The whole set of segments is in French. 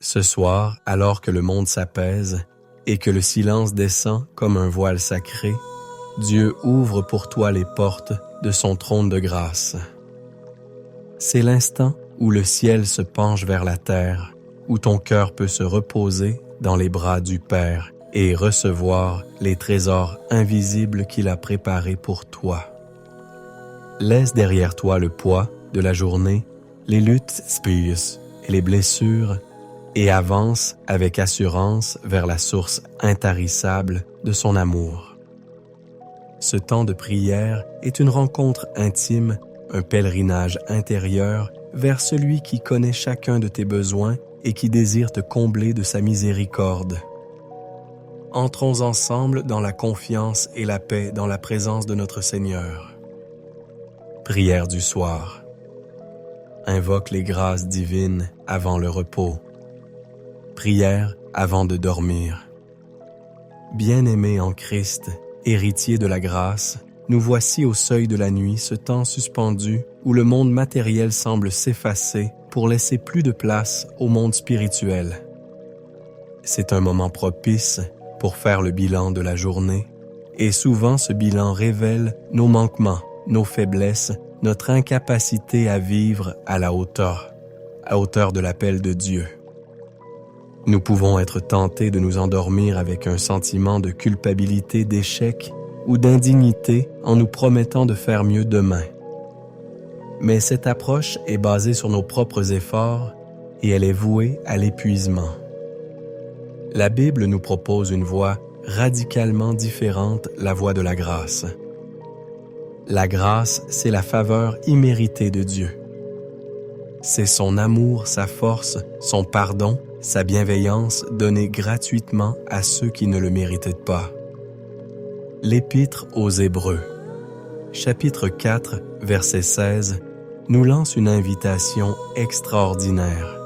Ce soir, alors que le monde s'apaise et que le silence descend comme un voile sacré, Dieu ouvre pour toi les portes de son trône de grâce. C'est l'instant où le ciel se penche vers la terre, où ton cœur peut se reposer dans les bras du Père et recevoir les trésors invisibles qu'il a préparés pour toi. Laisse derrière toi le poids de la journée, les luttes spirituelles et les blessures, et avance avec assurance vers la source intarissable de son amour. Ce temps de prière est une rencontre intime, un pèlerinage intérieur vers celui qui connaît chacun de tes besoins et qui désire te combler de sa miséricorde. Entrons ensemble dans la confiance et la paix dans la présence de notre Seigneur. Prière du soir. Invoque les grâces divines avant le repos. Prière avant de dormir. Bien-aimés en Christ, héritiers de la grâce, nous voici au seuil de la nuit, ce temps suspendu où le monde matériel semble s'effacer pour laisser plus de place au monde spirituel. C'est un moment propice pour faire le bilan de la journée, et souvent ce bilan révèle nos manquements, nos faiblesses, notre incapacité à vivre à hauteur de l'appel de Dieu. Nous pouvons être tentés de nous endormir avec un sentiment de culpabilité, d'échec ou d'indignité en nous promettant de faire mieux demain. Mais cette approche est basée sur nos propres efforts et elle est vouée à l'épuisement. La Bible nous propose une voie radicalement différente, la voie de la grâce. La grâce, c'est la faveur imméritée de Dieu. C'est son amour, sa force, son pardon, sa bienveillance donnée gratuitement à ceux qui ne le méritaient pas. L'Épître aux Hébreux, chapitre 4, verset 16, nous lance une invitation extraordinaire.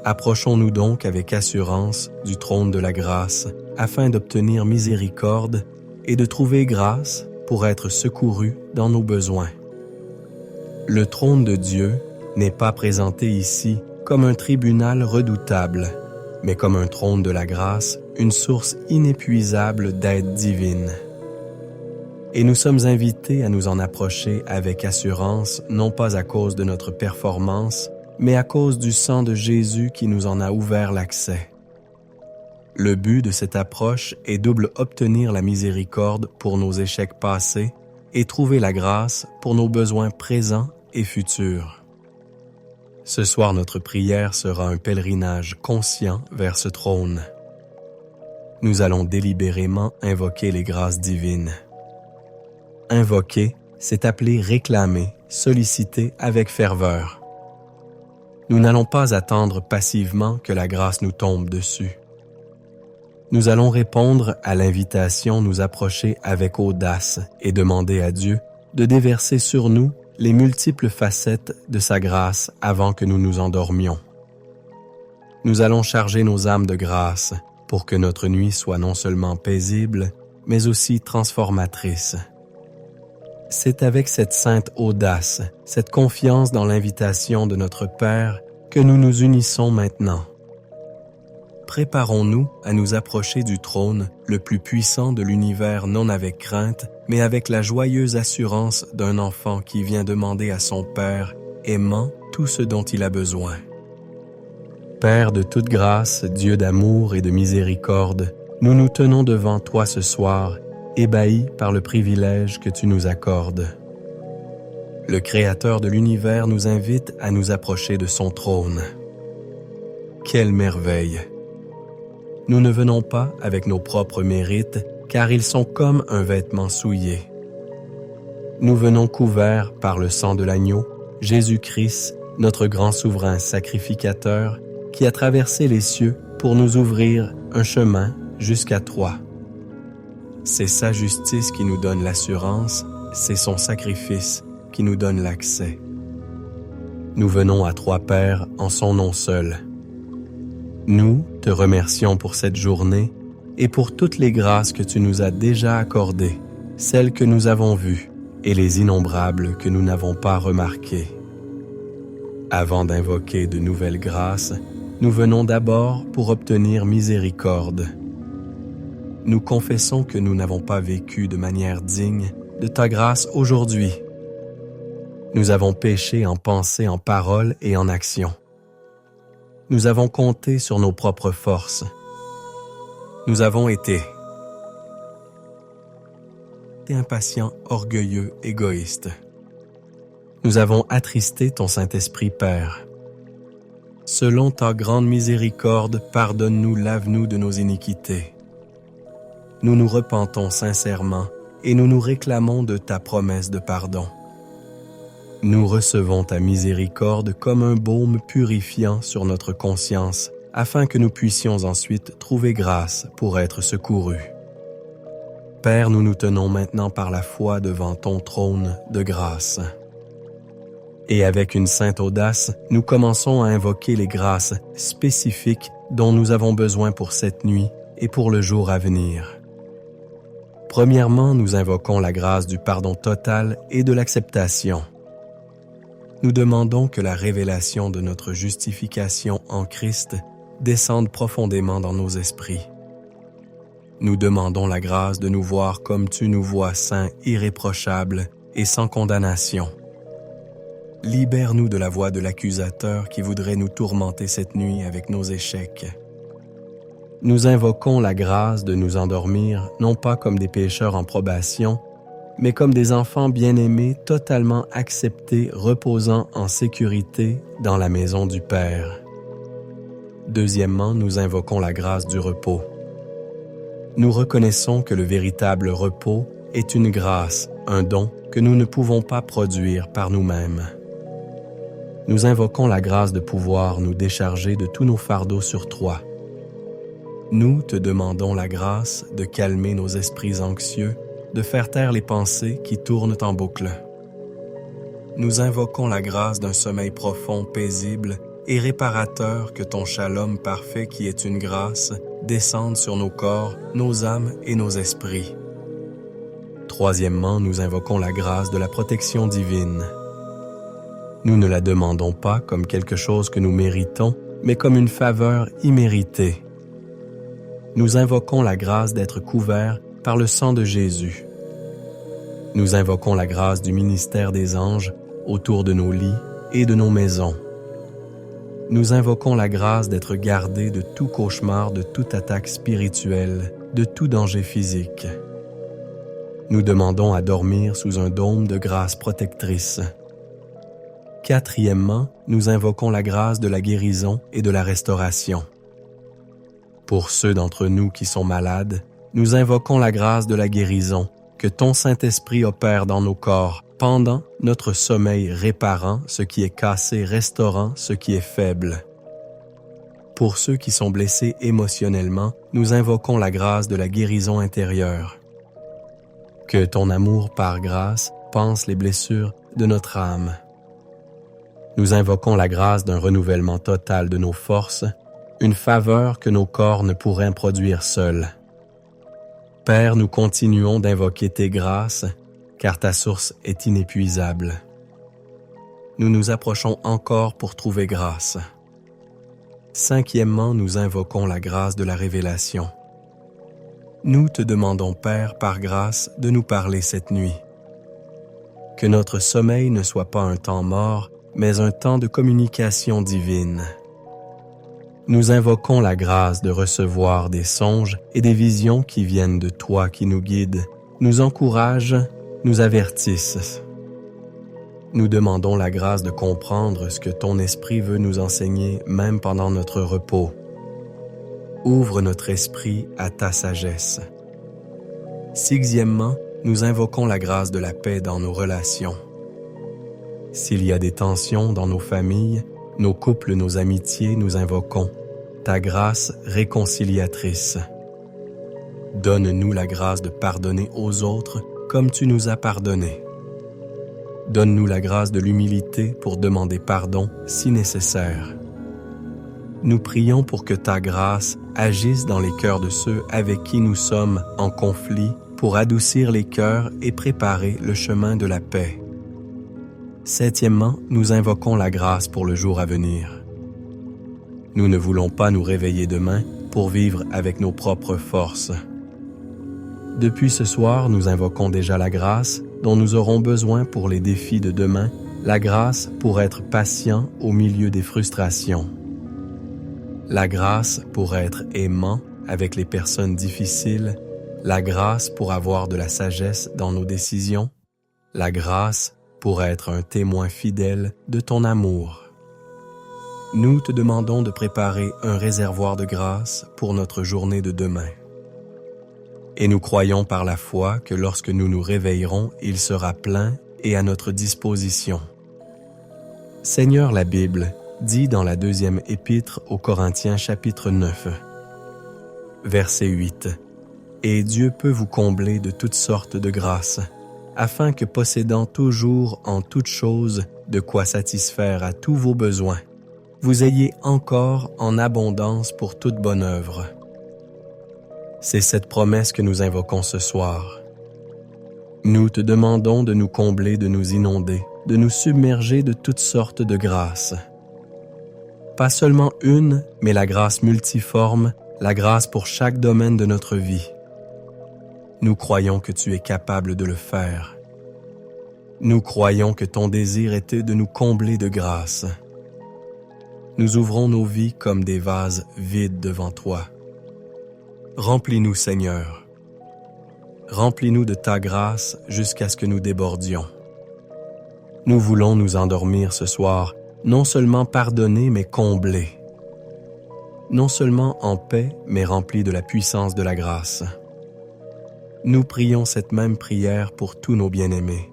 Approchons-nous donc avec assurance du trône de la grâce afin d'obtenir miséricorde et de trouver grâce pour être secourus dans nos besoins. Le trône de Dieu n'est pas présenté ici comme un tribunal redoutable, mais comme un trône de la grâce, une source inépuisable d'aide divine. Et nous sommes invités à nous en approcher avec assurance, non pas à cause de notre performance, mais à cause du sang de Jésus qui nous en a ouvert l'accès. Le but de cette approche est double: obtenir la miséricorde pour nos échecs passés et trouver la grâce pour nos besoins présents et futurs. Ce soir, notre prière sera un pèlerinage conscient vers ce trône. Nous allons délibérément invoquer les grâces divines. Invoquer, c'est appeler réclamer, solliciter avec ferveur. Nous n'allons pas attendre passivement que la grâce nous tombe dessus. Nous allons répondre à l'invitation, nous approcher avec audace et demander à Dieu de déverser sur nous les multiples facettes de sa grâce avant que nous nous endormions. Nous allons charger nos âmes de grâce pour que notre nuit soit non seulement paisible, mais aussi transformatrice. C'est avec cette sainte audace, cette confiance dans l'invitation de notre Père que nous nous unissons maintenant. Préparons-nous à nous approcher du trône le plus puissant de l'univers, non avec crainte, mais avec la joyeuse assurance d'un enfant qui vient demander à son Père, aimant, tout ce dont il a besoin. Père de toute grâce, Dieu d'amour et de miséricorde, nous nous tenons devant toi ce soir, ébahis par le privilège que tu nous accordes. Le Créateur de l'univers nous invite à nous approcher de son trône. Quelle merveille! Nous ne venons pas avec nos propres mérites, car ils sont comme un vêtement souillé. Nous venons couverts par le sang de l'agneau, Jésus-Christ, notre grand souverain sacrificateur, qui a traversé les cieux pour nous ouvrir un chemin jusqu'à toi. C'est sa justice qui nous donne l'assurance, c'est son sacrifice qui nous donne l'accès. Nous venons à toi, Père, en son nom seul. Nous te remercions pour cette journée et pour toutes les grâces que tu nous as déjà accordées, celles que nous avons vues et les innombrables que nous n'avons pas remarquées. Avant d'invoquer de nouvelles grâces, nous venons d'abord pour obtenir miséricorde. Nous confessons que nous n'avons pas vécu de manière digne de ta grâce aujourd'hui. Nous avons péché en pensée, en parole et en action. Nous avons compté sur nos propres forces. Nous avons été impatients, orgueilleux, égoïstes. Nous avons attristé ton Saint-Esprit, Père. Selon ta grande miséricorde, pardonne-nous, lave-nous de nos iniquités. Nous nous repentons sincèrement et nous nous réclamons de ta promesse de pardon. Nous recevons ta miséricorde comme un baume purifiant sur notre conscience, afin que nous puissions ensuite trouver grâce pour être secourus. Père, nous nous tenons maintenant par la foi devant ton trône de grâce. Et avec une sainte audace, nous commençons à invoquer les grâces spécifiques dont nous avons besoin pour cette nuit et pour le jour à venir. Premièrement, nous invoquons la grâce du pardon total et de l'acceptation. Nous demandons que la révélation de notre justification en Christ descende profondément dans nos esprits. Nous demandons la grâce de nous voir comme tu nous vois, saints, irréprochables et sans condamnation. Libère-nous de la voix de l'accusateur qui voudrait nous tourmenter cette nuit avec nos échecs. Nous invoquons la grâce de nous endormir, non pas comme des pécheurs en probation, mais comme des enfants bien-aimés, totalement acceptés, reposant en sécurité dans la maison du Père. Deuxièmement, nous invoquons la grâce du repos. Nous reconnaissons que le véritable repos est une grâce, un don que nous ne pouvons pas produire par nous-mêmes. Nous invoquons la grâce de pouvoir nous décharger de tous nos fardeaux sur toi. Nous te demandons la grâce de calmer nos esprits anxieux, de faire taire les pensées qui tournent en boucle. Nous invoquons la grâce d'un sommeil profond, paisible et réparateur, que ton shalom parfait, qui est une grâce, descende sur nos corps, nos âmes et nos esprits. Troisièmement, nous invoquons la grâce de la protection divine. Nous ne la demandons pas comme quelque chose que nous méritons, mais comme une faveur imméritée. Nous invoquons la grâce d'être couverts par le sang de Jésus. Nous invoquons la grâce du ministère des anges autour de nos lits et de nos maisons. Nous invoquons la grâce d'être gardés de tout cauchemar, de toute attaque spirituelle, de tout danger physique. Nous demandons à dormir sous un dôme de grâce protectrice. Quatrièmement, nous invoquons la grâce de la guérison et de la restauration. Pour ceux d'entre nous qui sont malades, nous invoquons la grâce de la guérison, que ton Saint-Esprit opère dans nos corps pendant notre sommeil, réparant ce qui est cassé, restaurant ce qui est faible. Pour ceux qui sont blessés émotionnellement, nous invoquons la grâce de la guérison intérieure. Que ton amour par grâce panse les blessures de notre âme. Nous invoquons la grâce d'un renouvellement total de nos forces, une faveur que nos corps ne pourraient produire seuls. Père, nous continuons d'invoquer tes grâces, car ta source est inépuisable. Nous nous approchons encore pour trouver grâce. Cinquièmement, nous invoquons la grâce de la révélation. Nous te demandons, Père, par grâce, de nous parler cette nuit. Que notre sommeil ne soit pas un temps mort, mais un temps de communication divine. Nous invoquons la grâce de recevoir des songes et des visions qui viennent de toi, qui nous guident, nous encouragent, nous avertissent. Nous demandons la grâce de comprendre ce que ton esprit veut nous enseigner, même pendant notre repos. Ouvre notre esprit à ta sagesse. Sixièmement, nous invoquons la grâce de la paix dans nos relations. S'il y a des tensions dans nos familles, nos couples, nos amitiés, nous invoquons ta grâce réconciliatrice. Donne-nous la grâce de pardonner aux autres comme tu nous as pardonné. Donne-nous la grâce de l'humilité pour demander pardon si nécessaire. Nous prions pour que ta grâce agisse dans les cœurs de ceux avec qui nous sommes en conflit, pour adoucir les cœurs et préparer le chemin de la paix. Septièmement, nous invoquons la grâce pour le jour à venir. Nous ne voulons pas nous réveiller demain pour vivre avec nos propres forces. Depuis ce soir, nous invoquons déjà la grâce dont nous aurons besoin pour les défis de demain, la grâce pour être patient au milieu des frustrations. La grâce pour être aimant avec les personnes difficiles, la grâce pour avoir de la sagesse dans nos décisions, la grâce pour être un témoin fidèle de ton amour. Nous te demandons de préparer un réservoir de grâce pour notre journée de demain. Et nous croyons par la foi que lorsque nous nous réveillerons, il sera plein et à notre disposition. Seigneur, la Bible dit dans la 2e épître aux Corinthiens chapitre 9, verset 8, « Et Dieu peut vous combler de toutes sortes de grâces, afin que possédant toujours en toutes choses de quoi satisfaire à tous vos besoins, vous ayez encore en abondance pour toute bonne œuvre. » C'est cette promesse que nous invoquons ce soir. Nous te demandons de nous combler, de nous inonder, de nous submerger de toutes sortes de grâces. Pas seulement une, mais la grâce multiforme, la grâce pour chaque domaine de notre vie. Nous croyons que tu es capable de le faire. Nous croyons que ton désir était de nous combler de grâce. Nous ouvrons nos vies comme des vases vides devant toi. Remplis-nous, Seigneur. Remplis-nous de ta grâce jusqu'à ce que nous débordions. Nous voulons nous endormir ce soir, non seulement pardonnés, mais comblés. Non seulement en paix, mais remplis de la puissance de la grâce. Nous prions cette même prière pour tous nos bien-aimés.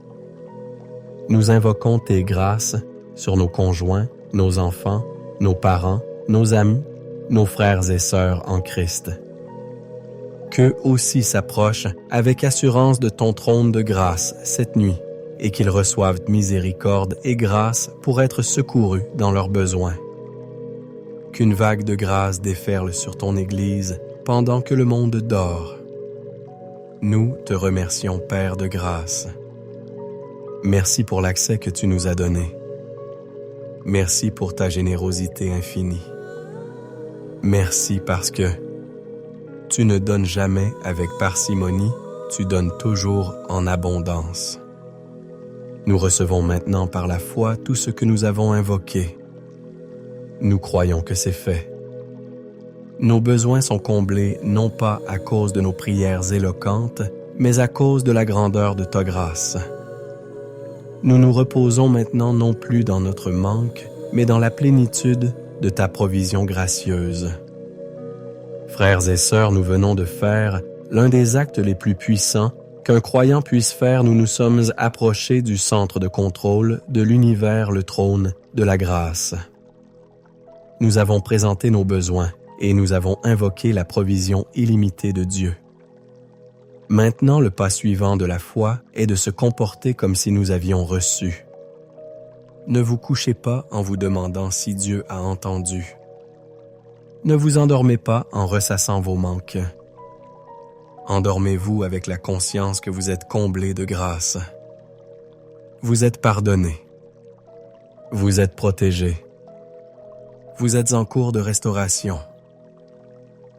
Nous invoquons tes grâces sur nos conjoints, nos enfants, nos parents, nos amis, nos frères et sœurs en Christ. Qu'eux aussi s'approchent avec assurance de ton trône de grâce cette nuit et qu'ils reçoivent miséricorde et grâce pour être secourus dans leurs besoins. Qu'une vague de grâce déferle sur ton Église pendant que le monde dort. Nous te remercions, Père de grâce. Merci pour l'accès que tu nous as donné. Merci pour ta générosité infinie. Merci parce que tu ne donnes jamais avec parcimonie, tu donnes toujours en abondance. Nous recevons maintenant par la foi tout ce que nous avons invoqué. Nous croyons que c'est fait. Nos besoins sont comblés non pas à cause de nos prières éloquentes, mais à cause de la grandeur de ta grâce. Nous nous reposons maintenant non plus dans notre manque, mais dans la plénitude de ta provision gracieuse. Frères et sœurs, nous venons de faire l'un des actes les plus puissants qu'un croyant puisse faire. Nous nous sommes approchés du centre de contrôle de l'univers, le trône de la grâce. Nous avons présenté nos besoins et nous avons invoqué la provision illimitée de Dieu. Maintenant, le pas suivant de la foi est de se comporter comme si nous avions reçu. Ne vous couchez pas en vous demandant si Dieu a entendu. Ne vous endormez pas en ressassant vos manques. Endormez-vous avec la conscience que vous êtes comblés de grâce. Vous êtes pardonnés. Vous êtes protégés. Vous êtes en cours de restauration.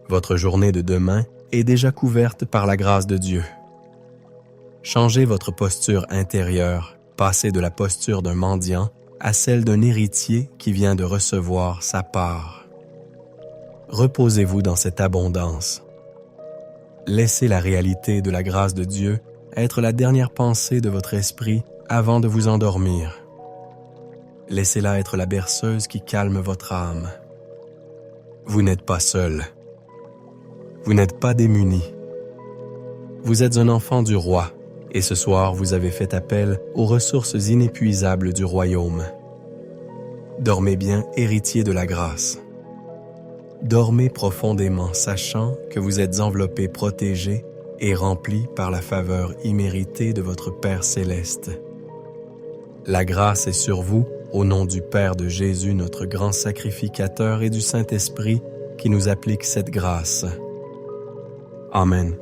Votre journée de demain est déjà couverte par la grâce de Dieu. Changez votre posture intérieure, passez de la posture d'un mendiant à celle d'un héritier qui vient de recevoir sa part. Reposez-vous dans cette abondance. Laissez la réalité de la grâce de Dieu être la dernière pensée de votre esprit avant de vous endormir. Laissez-la être la berceuse qui calme votre âme. Vous n'êtes pas seul. Vous n'êtes pas démuni. Vous êtes un enfant du roi, et ce soir vous avez fait appel aux ressources inépuisables du royaume. Dormez bien, héritier de la grâce. Dormez profondément, sachant que vous êtes enveloppés, protégés et remplis par la faveur imméritée de votre Père céleste. La grâce est sur vous, au nom du Père de Jésus, notre grand sacrificateur, et du Saint-Esprit qui nous applique cette grâce. Amen.